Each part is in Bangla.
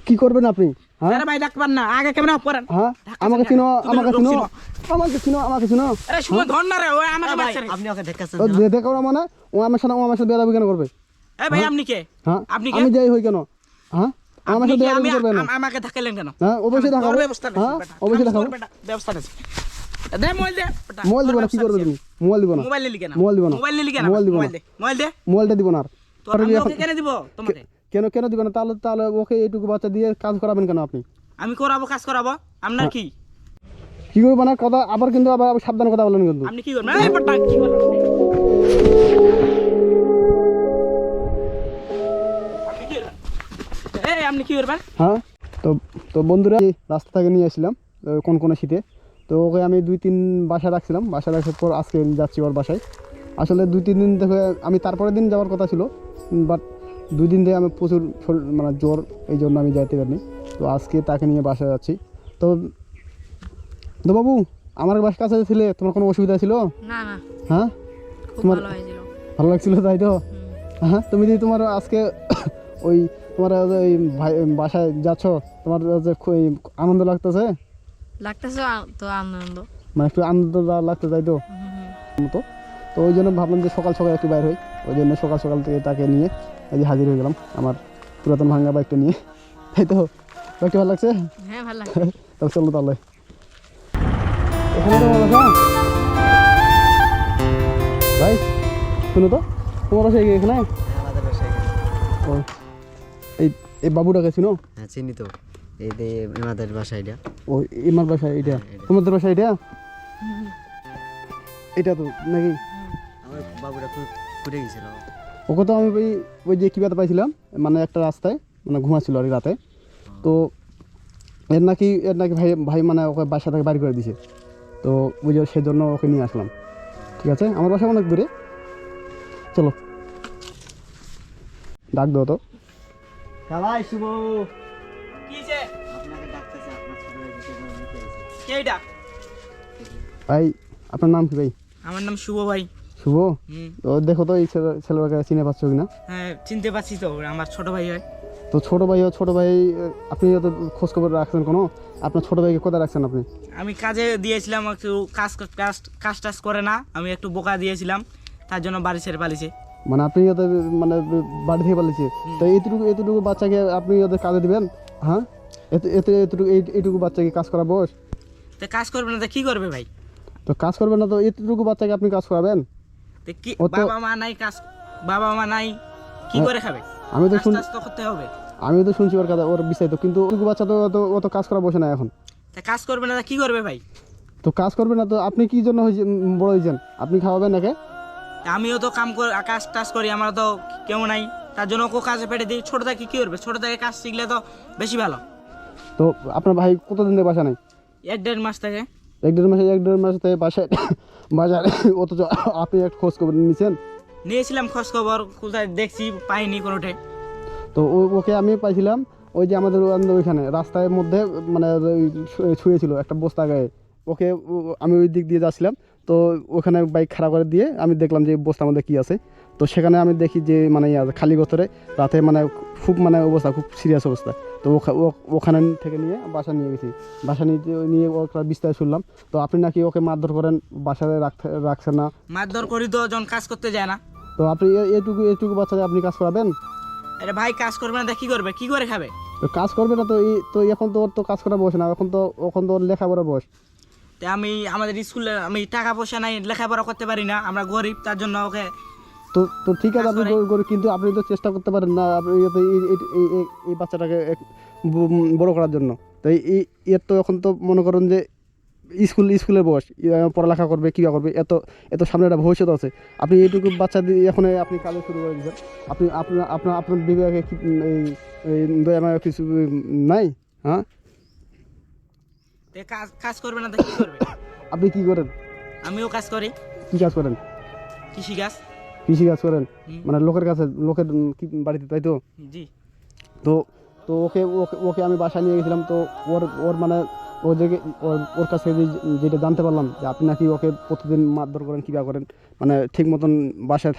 কি করবেন আপনি? হ্যাঁ আরে ভাই ডাকবেন না, আগে কেমন পড়েন। হ্যাঁ আমাকে চিনো, আমাকে চিনো, আমাকে চিনো, আমাকে চিনো। আরে সুমন ধর না রে, ওই আমাকে মারছে রে। আপনি ওকে দেখাচ্ছেন দেখো না মানে ও আমার সাথে বেয়াদবি কেন করবে? এই ভাই আপনি কে? হ্যাঁ আপনি কে? আমি যাই হই কেন? হ্যাঁ আমার আপনি সাথে কি? বেয়াদবি করবে না? আমাকে ধাক্কালেন কেন? হ্যাঁ অবশ্যই দেখাবো। তোর ব্যবস্থা নেই হ্যাঁ বেটা। অবশ্যই দেখাবো। তোর বেটা ব্যবস্থা নেই। দে মোবাইল দে বেটা। মোবাইল দিব না, কি করবে তুমি? মোবাইল দিব না, মোবাইল নিলি কেন? মোবাইল দিব না, মোবাইল নিলি কেন? মোবাইল দিব না, মোবাইল দে, মোবাইল দে। মোবাইলটা দিব না। আর তোর আমি ওকে কেন দিব তোমাকে? কেন কেন দিব না? তাহলে তাহলে ওকে এইটুকু বাচ্চা দিয়ে কাজ করাবেন কেন আপনি? আমি করাবো, কাজ করাবো। আপনার কি? কি করবো না কথা আবার, কিন্তু আবার সাবধানে কথা বলেন কিন্তু। আপনি কি করবেন? এই বেটা কি করবেন? এই আপনি কি করবেন? হ্যাঁ তো তো বন্ধুরা এই রাস্তা থেকে নিয়ে আসছিলাম কোন শীতে। তো ওকে আমি 2-3 বাসায় রাখছিলাম, বাসায় রাখার পর আজকে যাচ্ছি ওর বাসায়। আসলে 2-3 দিন থেকে আমি তারপরের দিন যাওয়ার কথা ছিল, বাট 2 দিন থেকে আমি প্রচুর মানে জ্বর, এই জন্য আমি যাইতে পারিনি। তো আজকে তাকে নিয়ে বাসায় যাচ্ছি। তো তো বাবু আমার বাসার কাছে ছিলে, তোমার কোনো অসুবিধা ছিল? না না, হ্যাঁ খুব তোমার ভালো হয়েছিল। ভালো লাগছিল তাই তো? হ্যাঁ তুমি যদি তোমার আজকে ওই তোমার ওই ভাই বাসায় যাচ্ছ, তোমার যে আনন্দ লাগতেছে? লাগতেছে তো আনন্দ। মানে একটু আনন্দ লাগতে তাই তো মতো। তো ওই জন্য ভাবলাম যে সকাল সকাল একটু বাইর হই, ওই জন্য সকাল সকাল থেকে তাকে নিয়ে এই যে হাজির হয়ে গেলাম আমার পুরাতন ভাঙ্গা বাইকটা নিয়ে। তাই তো বাইকটা ভালো লাগছে? হ্যাঁ ভালো লাগছে। তাহলে চলো তাহলে এখানে তো ভালো লাগা ভাই, শুনো তো তোমার বাসায় এখানে আমাদের বাসায় ও এই এই বাবুটাকে চিনো? হ্যাঁ চিনি তো, এই যে আমাদের বাসা এটা। ও আমার বাসায় এটা, এটা। তোমাদের বাসায় এটা? এটা তো নাকি? আমার বাবুরা খুব ঘুরে গেছিল। ওকে তো আমি ওই যে কী ব্যথা পাইছিলাম, মানে একটা রাস্তায় মানে ঘুমাচ্ছিল আর কি রাতে। তো এর নাকি ভাই ভাই মানে ওকে বাসা থেকে বাড়ি করে দিছে। তো ওই যে সেজন্য ওকে নিয়ে আসলাম। ঠিক আছে, আমার বাসা অনেক দূরে, চলো ডাক দাও তো। সবাই শুভ কিছে? আপনাকে ডাকতেছে, আপনার ছোট ভাই নিতে এসেছে। কে এটা? ভাই আপনার নাম কি ভাই? আমার নাম শুভ ভাই। শুভ? হুম। তো দেখো তো এই ছেলেটাকে চিনে পাচ্ছ কিনা? হ্যাঁ চিনতে পারছি তো, আমার ছোট ভাই হয়। তো ছোট ভাই আপনি তো খোঁজ খবর রাখছেন কোনো? আপনার ছোট ভাইকে কোথায় রাখছেন আপনি? আমি কাজে দিয়েছিলাম, একটু কাজ টাজ করে না, আমি একটু বোকা দিয়েছিলাম, তার জন্য বাড়ি ছেড়ে পালিয়েছে। মানে আপনি ওদের মানে বাড়ি থেকে পালিয়েছে, তো এতটুকু বাচ্চাকে আপনি ওদের কাজে দিবেন? হ্যাঁ এইটুকু বাচ্চাকে কাজ করা বয়স? তো কাজ করবে না তো কি করবে ভাই? তো কাজ করবেন না তো এতটুকু বাচ্চাকে আপনি কাজ করাবেন? তো কি ও তো- বাবা মা নাই, বাবা মা নাই, কি করে খাবে? আমি তো কাজ টাজ তো করতে হবে। আমিও তো শুনছি ওর কথা, ওর বিস্তারিত, কিন্তু এতটুকু বাচ্চা তো অত কাজ করা বসে না এখন। তা কাজ করবে না তো কি করবে ভাই? তো কাজ করবে না তো আপনি কি জন্য বড় হয়েছেন? আপনি খাওয়াবেন নাকি? তা আমিও তো কাজ টাজ করি, আমার তো কেউ নাই, তার জন্য ওকে কাজে পেটে দিই। ছোট থেকে কি করবে? ছোট থেকে কাজ শিখলে তো বেশি ভালো। তো আপনার ভাই কতদিন থেকে বাসা নাই? 1-1.5 মাস থেকে। 1-1.5 মাস থেকে বাসায় অথচ আপনি একটা খোঁজ খবর নিয়েছেন? নিয়েছিলাম খোঁজ খবর, কোথায় দেখছি পাইনি কোনোটে। তো ওকে আমি পাইছিলাম ওই যে আমাদের ওইখানে রাস্তার মধ্যে, মানে শুয়েছিল একটা বস্তা গায়ে। ওকে আমি ওই দিক দিয়ে যাচ্ছিলাম, তো ওখানে বাইক খাড়া করে দিয়ে আমি দেখলাম যে বস্তার মধ্যে কী আছে। তো সেখানে আমি দেখি যে মানে খালি গোতরে রাতে মানে খুব মানে অবস্থা খুব সিরিয়াস অবস্থা। তো ওখানে থেকে নিয়ে বাসা নিয়ে গেছি, বাসা নিয়ে ওর বিস্তারিত শুনলাম। তো আপনি নাকি ওকে মারধর করেন, বাসায় রাখছেন না? মারধর করি তো, যখন কাজ করতে যায় না। তো আপনি এটুকু বাচ্চাকে আপনি কাজ করাবেন? আরে ভাই কাজ করবে না তো কি করবে? কি করে খাবে? তো কাজ করবে না তো তো এখন তো ওর তো কাজ করা বয়স না, এখন তো ওর লেখাপড়ার বয়স। তা আমাদের স্কুলে আমি টাকা পয়সা নাই, লেখাপড়া করতে পারি না, আমরা গরিব, তার জন্য ওকে। তো ঠিক আছে আপনি কিন্তু আপনি তো চেষ্টা করতে পারেন না আপনি এই বাচ্চাটাকে বড় করার জন্য। তাই এর তো এখন তো মনে করেন যে স্কুলের বয়স, পড়ালেখা করবে, কী করবে, এত সামনে একটা ভবিষ্যৎ আছে। আপনি এইটুকু বাচ্চা দিয়ে এখন আপনি কাজে শুরু করে দিচ্ছেন। আপনার বিবেকে কি এই দয়া মায়া কিছু নাই? হ্যাঁ কাজ করবে না তো কি করবে? আপনি কি করেন? আমিও কাজ করি। কি কাজ করেন? কৃষি কাজ। কৃষি কাজ করেন? হুম। মানে লোকের বাড়িতে, তাই তো? জি। তো তো ওকে আমি বাসায় নিয়ে গেছিলাম। তো ওর মানে ওর কাছে যেটা জানতে পারলাম যে আপনি নাকি ওকে প্রতিদিন মারধর করেন, কীভাবে করেন, মানে ঠিক মতন বাসায়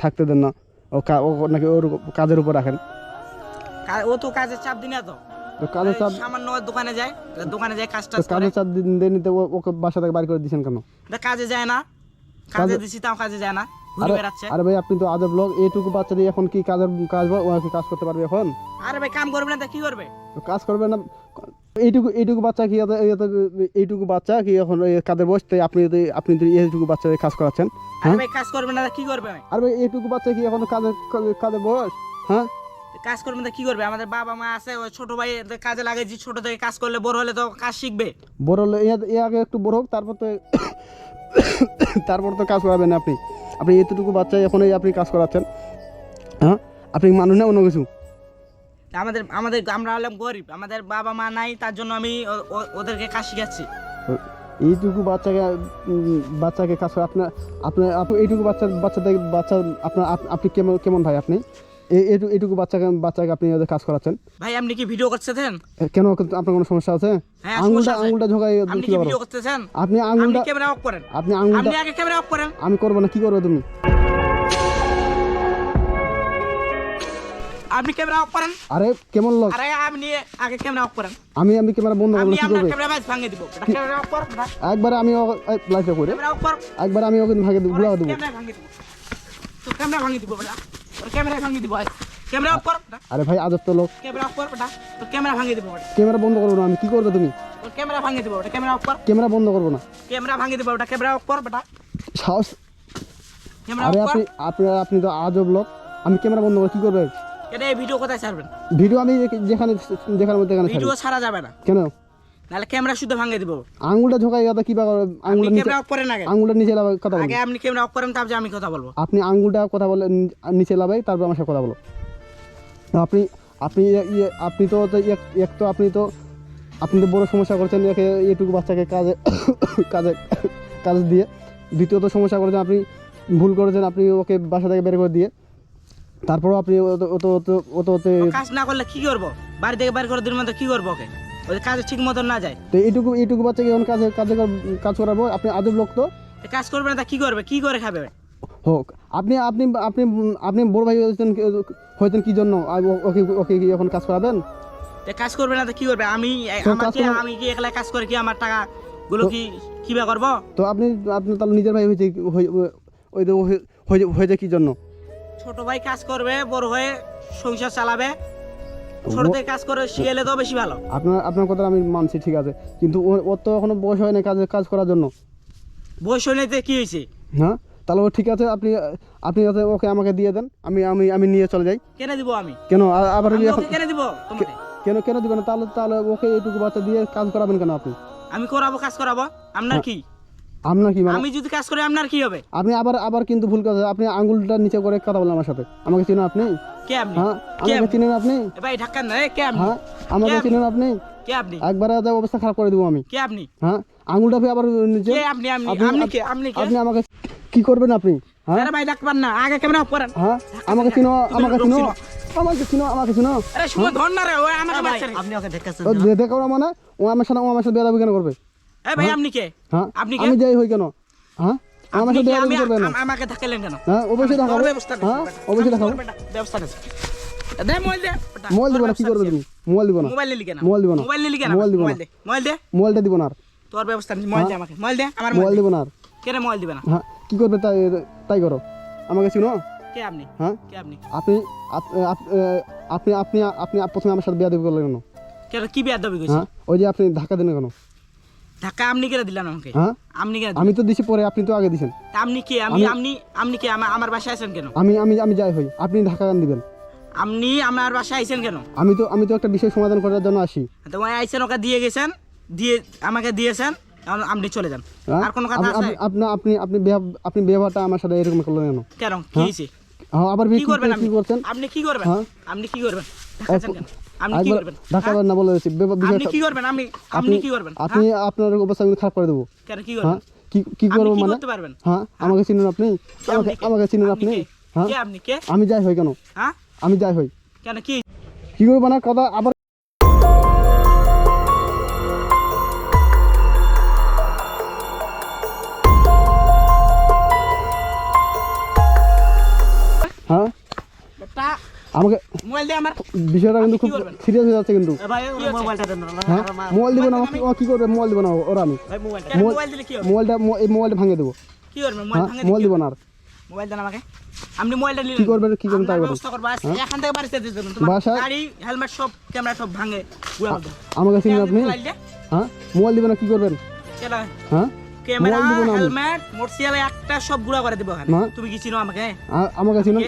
থাকতে দেন না, ও নাকি ওর কাজের উপর রাখেন। ও তো কাজের চাপ দিই না তো। তো কাজের চাপ সামান্য দোকানে যায় কাজ তো টাজ করে কাজের চাপ নিতে ওকে বাসা থেকে বাড়ি করে দিয়েছেন কেন? তা কাজে যায় না, কাজে দিছি তাও কাজে যায় না, ঘুরে আরে বেড়াচ্ছে। আরে ভাই আপনি তো আজব লোক, এইটুকু বাচ্চা দিয়ে এখন কি কাজ করতে পারবে এখন? আরে ভাই কাম করবে না তা কি করবে? তো কাজ করবে না, এইটুকু বাচ্চা কি এইটুকু বাচ্চা কি এখন কাজের বয়স, তাই আপনি এইটুকু বাচ্চা কাজ করাচ্ছেন? আরে ভাই কাজ করবে না তা কি করবে? আর ভাই এইটুকু বাচ্চা কি এখন কাজের বয়স? হ্যাঁ, কাজ করবে না তা কি করবে? আমাদের বাবা মা আছে, ওই ছোট ভাই কাজে লাগাইছি, ছোট থেকে কাজ করলে বড় হলে তো কাজ শিখবে। বড় হলে এ আগে একটু বড় হোক, তারপর তো কাজ করাবেন না আপনি। আপনি এতটুকু বাচ্চা এখন আপনি কাজ করাচ্ছেন, হ্যাঁ? আপনি মানুষ না অন্য কিছু? আমরা হলাম গরিব, আমাদের বাবা মা নাই, তার জন্য আমি ওদেরকে কাজ শিখাচ্ছি। এইটুকু বাচ্চাকে কাজ করে আপনার এইটুকু বাচ্চা আপনি কেমন ভাই? আপনি এইটুকু বাচ্চাকে আপনি কাজ করাচ্ছেন ভাই আপনি কি ভিডিও করতেছেন? কেন? আপনার কোনো সমস্যা আছে? হ্যাঁ, সমস্যা আছে। আঙুলটা ঝোঁকাই আপনি কি কি করো? ভিডিও করতেছেন? আপনি আপনি আঙুলটা ক্যামেরা অফ করেন। আপনি আঙুলটা আপনি আগে ক্যামেরা অফ করেন। আমি করবো না, কি করবো তুমি? আপনি ক্যামেরা অফ করেন। আরে কেমন লোক? আরে আপনি আগে ক্যামেরা অফ করেন। আমি ক্যামেরা বন্ধ করবো আপনি না, কি আপনার করবে? ক্যামেরা বাইস ভাঙিয়ে দিব। এটা ক্যামেরা অফ কর। একবারে আমি লাইফে করে ক্যামেরা অফ কর। একবারে আমি ওকে ভাগে ঘুরা দেবো। ক্যামেরা ভাঙিয়ে দিব। তো ক্যামেরা ভাঙিয়ে দিব বেটা। তোর ক্যামেরা ভাঙিয়ে দিব। ক্যামেরা অফ কর বেটা। আরে ভাই আজব তো লোক, ক্যামেরা অফ কর বেটা। তো ক্যামেরা ভাঙিয়ে দিব বেটা। ক্যামেরা বন্ধ করবো না আমি, কি করবে তুমি? তোর ক্যামেরা ভাঙিয়ে দিব বেটা। ক্যামেরা অফ কর। ক্যামেরা বন্ধ করবো না, ক্যামেরা ভাঙিয়ে দিব বেটা। ক্যামেরা অফ কর বেটা। সাহস। ক্যামেরা আরে অফ কর। আপনি তো আজব লোক, আমি ক্যামেরা বন্ধ করে কি করবে? এটা এই ভিডিও কোথায় ছাড়বেন? ভিডিও আমি যেখানে মধ্যে এখানে ছাড়ি। ভিডিও ছাড়া যাবে না। কেন? নাহলে ক্যামেরা শুদ্ধ ভাঙিয়ে দিব। আঙুলটা ঝোঁকাই কি বা আপনি ক্যামেরা অফ করেন আগে। আঙুলটা নিচে লাগাই কথা বলো। আগে আপনি ক্যামেরা অফ করেন, তারপর আমি কথা বলবো। আপনি আঙুলটা কথা বলে নিচে লাগাই, তারপর আমার সাথে কথা বলো। আপনি আপনি আপনি তো আপনি তো বড় সমস্যা করছেন এইটুকু বাচ্চাকে কাজে দিয়ে। দ্বিতীয়ত সমস্যা করেছেন আপনি, ভুল করেছেন আপনি ওকে বাসা থেকে বের করে দিয়ে। তারপরও আপনি কাজ না করলে কি করবো? বাড়ি থেকে বের করে দিন মতো কি করবো ওকে? ওই কাজ ঠিক মতন না যায় তো এইটুকু বাচ্চাকে এখন কাজ করাবো? আপনি আজব লোক তো। তো কাজ করবে না তা কি করবে? কি করে খাবে? হোক, আপনি আপনি আপনি আপনি বড় ভাই হয়েছেন কি জন্য? ওকে কি এখন কাজ করাবেন? তো কাজ করবে না তা কি করবে? আমি আমি কি একলা কাজ করে কি আমার টাকা গুলো কিবা করবো? তো আপনি তাহলে নিজের ভাই হয়েছে কি জন্য? ছোট ভাই কাজ করবে, বড় হয়ে সংসার চালাবে। ছোট থেকে কাজ করে শিখেলে তো বেশি ভালো। আপনার কথা আমি মানছি, ঠিক আছে, কিন্তু ওর তো এখনো বয়স হয় না কাজ করার জন্য। বয়স হইলে কি হয়েছে? হ্যাঁ, তাহলে ঠিক আছে, আপনি ওকে আমাকে দিয়ে দেন, আমি নিয়ে চলে যাই। কেন দিব আমি? কেন আবার আমি এখন ওকে কেন দিব তোমাকে? কেন দিবেন? তাহলে ওকে এইটুকু বাচ্চা দিয়ে কাজ করাবেন কেন আপনি? আমি করাবো, কাজ করাবো। আপনার কি? আপনার কি মানে? আমি যদি কাজ করি আপনার কি হবে? আপনি আবার কিন্তু ভুল কথা, আপনি আঙ্গুলটা নিচে করে কথা বলেন আমার সাথে। আমাকে চিনেন আপনি? কে আপনি? হ্যাঁ, আমাকে চিনেন আপনি? এ ভাই ঢাকান না, কে আপনি? হ্যাঁ, আমাকে চিনেন আপনি? কে আপনি? একবারে যা অবস্থা খারাপ করে দেবো আমি। কে আপনি? হ্যাঁ, আঙুলটা আবার নিচে। কে আপনি? আপনি কে? আপনি কে? আপনি আমাকে কি করবেন আপনি? হ্যাঁ, আরে ভাই ডাকবেন না, আগে ক্যামেরা অফ করেন। হ্যাঁ, আমাকে চিনো। আরে সময় ধর না রে, ওই আমাকে বাচ্চা রে। আপনি ওকে দেখাচ্ছেন দেখো মানে ও আমার সাথে বেয়াদবি কেন করবে? এ ভাই আপনি কে? হ্যাঁ, আপনি কে? আমি যাই হই কেন? হ্যাঁ, আমার আপনি সাথে কে? বেয়াদবি করবে না। আমাকে ধাক্কালেন কেন? হ্যাঁ, অবশ্যই দেখাবো। তোর ব্যবস্থা নেই। হ্যাঁ, অবশ্যই দেখাবো। ব্যবস্থা নেই। দে মোবাইল দে। মোবাইল দিব না, কি করবে তুমি? মোবাইল দিব না। মোবাইল নিলি কেন? মোবাইল দিব না। মোবাইল নিলি কেন? মোবাইল দিব না। মোবাইল দে। মোবাইল দে। মোবাইলটা দিব না আর। তোর ব্যবস্থা নেই, মোবাইল দে আমাকে। মোবাইল দে, আমার মোবাইল দিব না আর। কেন মোবাইল দিবে না? হ্যাঁ, কি করবে তাই করো। আমাকে চিনো? কে আপনি? হ্যাঁ, কে আপনি? আপনি প্রথমে আমার সাথে বেয়াদবি করলেন কেন? কেন কি বেয়াদবি কইছি? হ্যাঁ, ওই যে আপনি ধাক্কা দেন কেন? ধাক্কা আপনি কেন দিলেন আমাকে? হ্যাঁ, আপনি কেন? আমি তো দিছি পরে, আপনি তো আগে দিছেন। আপনি কে? আপনি কে? আমার বাসায় আছেন কেন? আমি যাই হই, আপনি ধাক্কা কেন দিবেন? আপনি আমার বাসায় আইছেন কেন? আমি তো একটা বিষয় সমাধান করার জন্য আসি। তো ওই আইছেন, ওকে দিয়ে গেছেন, আমাকে দিয়েছেন, এখন আপনি চলে যান। হ্যাঁ? আর কোনো কথা আছে? আপনি ব্যবহারটা আমার সাথে এরকম করলেন কেন? কেন কি হইছে? হ্যাঁ, আবার কি করবেন আপনি? কি করছেন? আপনি কি করবেন? হ্যাঁ? আপনি কি করবেন? ধাক্কাছেন কেন? আপনি কি একবার করবেন? ধাক্কা হ্যাঁ? দেন না বলে দিচ্ছি। আপনি কি করবেন? আপনি কি করবেন? আপনি আপনার অবস্থা আমি খারাপ করে দেবো। কেন কি হ্যাঁ, করবেন? কি আপনি করবো কি মানে? করতে পারবেন? হ্যাঁ, আমাকে চিনেন আপনি? আপনি কে? আমাকে চিনেন আপনি? কে? হ্যাঁ, কে আপনি কে? আমি যাই হই কেন? হ্যাঁ? আমি যাই হই, কেন কি? কি করবো না কথা আবার। হ্যাঁ, বেটা আমাকে মোবাইল মোবাইল দিয়ে আমার বিষয়টা কিন্তু খুব কি করবেন? সিরিয়াস হয়ে যাচ্ছে কিন্তু। ভাই কি হচ্ছে? মোবাইলটা দেন না হ্যাঁ মোবাইল দিব না, ও কি করবে? মোবাইল দিব না ওরা, আমি ভাই মোবাইলটা কেন মোবাইল দিলে কি হবে? মোবাইলটা এই মোবাইলটা ভাঙিয়ে দেবো। কি করবেন মোবাইল হ্যাঁ ভাঙে মোবাইল দিব না আর। মোবাইল দেন আমাকে। আপনি মোবাইলটা নিলেন কি করবেন তাই আপনার করবেন। ব্যবস্থা করবো আজ এখান থেকে বাড়িতে দিয়ে দেবেন তোমার বাসায়- গাড়ি হেলমেট সব ক্যামেরা সব ভাঙে গুড়া মধ্যে আমাকে চিনেন আপনি? ফেলাই দিয়ে, হ্যাঁ মোবাইল দিব না, কি করবেন? কেলা হ্যাঁ ক্যামেরা মোবাইল দিব না আমি। হেলমেট মোটরসাইকেল একটা সব গুড়া করে দিব ওখানে না। তুমি কি চিনো আমাকে? আমাকে চিনেন?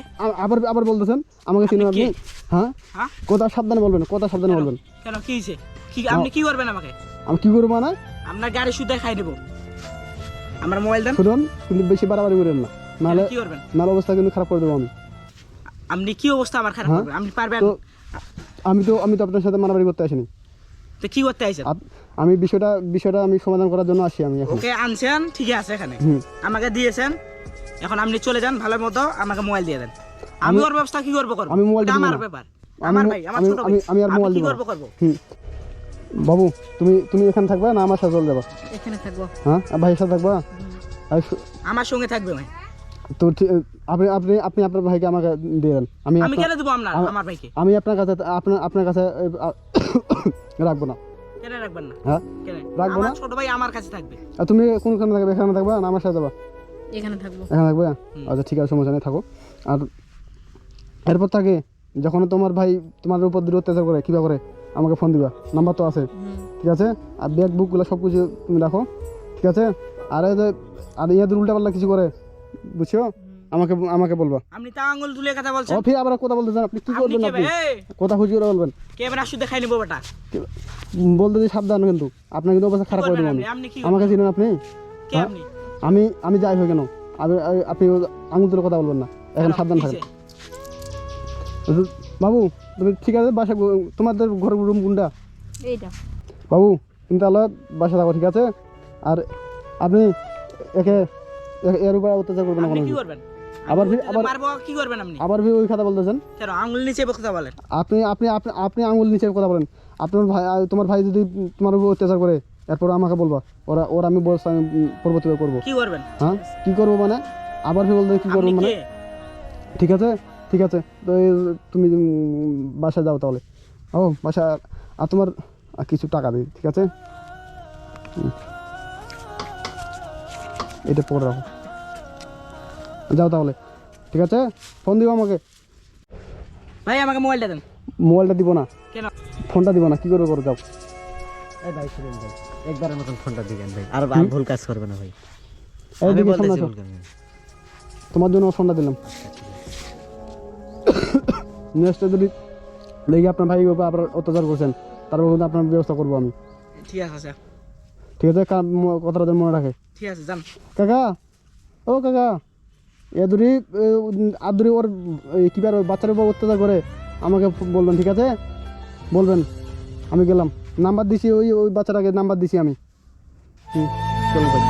আবার আবার বলতেছেন আমাকে চিনেন আপনি আপনি? হ্যাঁ হ্যাঁ কথা সাবধানে বলবেন, কথা সাবধানে কেন? বলবেন। কেন কি হয়েছে? কি আপনি কি করবেন আমাকে? আমি কি করবো মানে? আপনার গাড়ি শুদ্ধ খাই দেবো। আমার মোবাইল দেন। শুনুন কিন্তু বেশি বাড়াবাড়ি করেন না, নাহলে কি করবেন? নাহলে অবস্থা কিন্তু খারাপ করে দেবো আমি। আপনি কি অবস্থা আমার খারাপ হ্যাঁ? করবেন? আপনি পারবেন? তো আমি তো আপনার সাথে মারামারি করতে আসিনি। তো কি করতে আইছেন? আমি বিষয়টা আমি সমাধান করার জন্য আসি আমি এখন। ওকে আনছেন ঠিক আছে এখানে হুম। আমাকে দিয়েছেন, এখন আপনি চলে যান ভালো মতো, আমাকে মোবাইল দিয়ে দেন। আমি ওর ব্যবস্থা কি করবো করবো, আমি মোবাইল এটা দিব আমার না। ব্যাপার, আমার ভাই, আমার ছোট ভাই, আমি আর মোবাইল কি দিব না। করবো? হুম। বাবু তুমি এখানে থাকবা না আমার সাথে চলে যাবা? এখানে থাকবো। হ্যাঁ আর ভাইয়ের সাথে থাকবা? আর আমার সঙ্গে থাকবে ভাই। তো আপনি আপনি আপনি আপনার ভাইকে আমাকে দিয়ে দেন। আমি আপনার- কেন দেবো আমার ভাইকে? আমি আপনার কাছে আপনার কাছে রাখবো না। কেন রাখবেন না? হ্যাঁ কেন? রাখবো আমার না। ছোট ভাই আমার কাছে থাকবে। আর তুমি কোনখানে থাকবে? এখানে থাকবা না আমার সাথে যাবা? এখানে থাকবো। এখানে থাকবে? হুম। আচ্ছা ঠিক আছে, সমস্যা নেই, থাকো। আর এরপর থাকে যখন তোমার ভাই তোমার উপর দূর অত্যাচার করে কিবা করে আমাকে ফোন দিবা, নাম্বার তো আছে, ঠিক আছে? আর ব্যাগ বুকগুলো সব কিছু তুমি রাখো, ঠিক আছে? আর এই যে আর ইয়াদের উল্টা পাল্টা কিছু করে, বুঝছো, আমাকে বলবা। আপনি তা আঙ্গুল তুলে কথা বলছেন। ও ফির আবার কথা বলতে চান, আপনি কি আপনি করবেন? কে আপনি ভাই? কথা খুঁজি করে বলবেন, ক্যামেরা শুদ্ধ খাই নিবো বেটা। বলতে যে সাবধান, কিন্তু আপনার কিন্তু অবস্থা খারাপ করে করবেন দেবো আমি। আপনি কি আমাকে চিনেন আপনি? কে হ্যাঁ? আপনি? আমি যাই হোক কেন, আপনি আঙুল তুলে কথা বলবেন না, এখন কেন? সাবধান কি থাকেন। হয়েছে? বাবু তুমি ঠিক আছে, বাসা তোমাদের ঘরের রুম কোনটা? এইটা। বাবু তুমি তাহলে বাসা থাকো, ঠিক আছে? আর আপনি এর উপরে অত্যাচার করবেন না আপনি কোনো। কি করবেন? আবার মারবো, কি করবেন আপনি? আবার ওই কথা বলতেছেন? কেন আঙ্গুল নিচে কথা বলেন? আপনি আপনি আপনি আপনি আঙুল নিচে কথা বলেন। আপনার ভাই তোমার ভাই যদি তোমার উপর অত্যাচার করে এরপর আমাকে বলবা, ওরা আমি বলছি আমি পরবর্তীতে করবো। কি করবেন? হ্যাঁ কি করবো মানে? আবার বলতে কি করবো আপনি মানে? কে? ঠিক আছে ঠিক আছে, তো তুমি বাসা যাও তাহলে। ও বাসা, আর তোমার কিছু টাকা দিই, ঠিক আছে? এটা পরে রাখো, যাও তাহলে, ঠিক আছে? ফোন দিও আমাকে। ভাই আমাকে মোবাইলটা দেন। মোবাইলটা দিব না, কেন? ফোনটা দিব না, কি করবে করো, যাও। এই ভাই শুনুন ভাই, একবারের মতন ফোনটা দিবেন ভাই, আর আর ভুল কাজ করবে না ভাই। আমি এইদিকে সামনে বলতেছি আসো, ভুল করবেন না। তোমার জন্য ফোনটা দিলাম। নেক্সট যদি দেখি আপনার ভাই আবার অত্যাচার করছেন, তারপর কিন্তু আপনার ব্যবস্থা করবো আমি, ঠিক আছে স্যার, ঠিক আছে? কথাটা যেন মনে রাখে। ঠিক আছে যান। কাকা, ও কাকা, এদুরি আদুরি ওর কিবার ওই বাচ্চার উপর অত্যাচার করে আমাকে বলবেন, ঠিক আছে? বলবেন আমি গেলাম, নাম্বার দিছি, ওই বাচ্চাটাকে নাম্বার দিছি আমি। চলো ভাই।